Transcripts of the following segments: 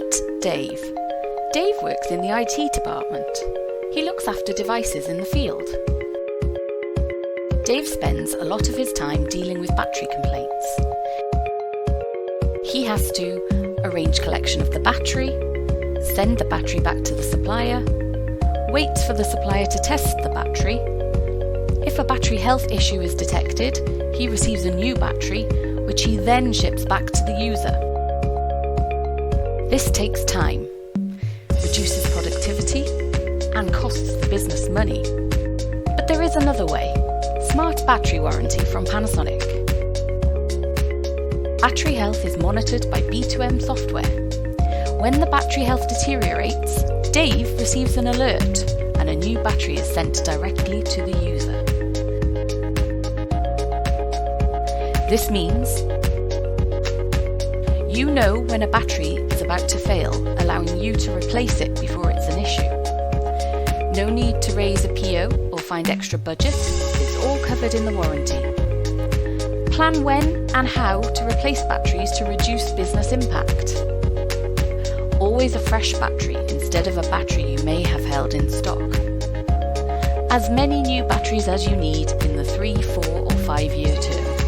Meet Dave. Dave works in the IT department. He looks after devices in the field. Dave spends a lot of his time dealing with battery complaints. He has to arrange collection of the battery, send the battery back to the supplier, wait for the supplier to test the battery. If a battery health issue is detected, he receives a new battery, which he then ships back to the user. This takes time, reduces productivity, and costs the business money. But there is another way: Smart Battery Warranty from Panasonic. Battery health is monitored by B2M software. When the battery health deteriorates, Dave receives an alert and a new battery is sent directly to the user. This means you know when a battery is about to fail, allowing you to replace it before it's an issue. No need to raise a PO or find extra budget, it's all covered in the warranty. Plan when and how to replace batteries to reduce business impact. Always a fresh battery instead of a battery you may have held in stock. As many new batteries as you need in the 3, 4 or 5 year term.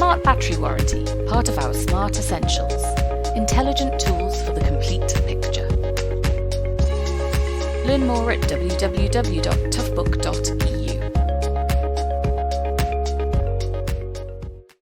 Smart Battery Warranty, part of our Smart Essentials. Intelligent tools for the complete picture. Learn more at www.toughbook.eu.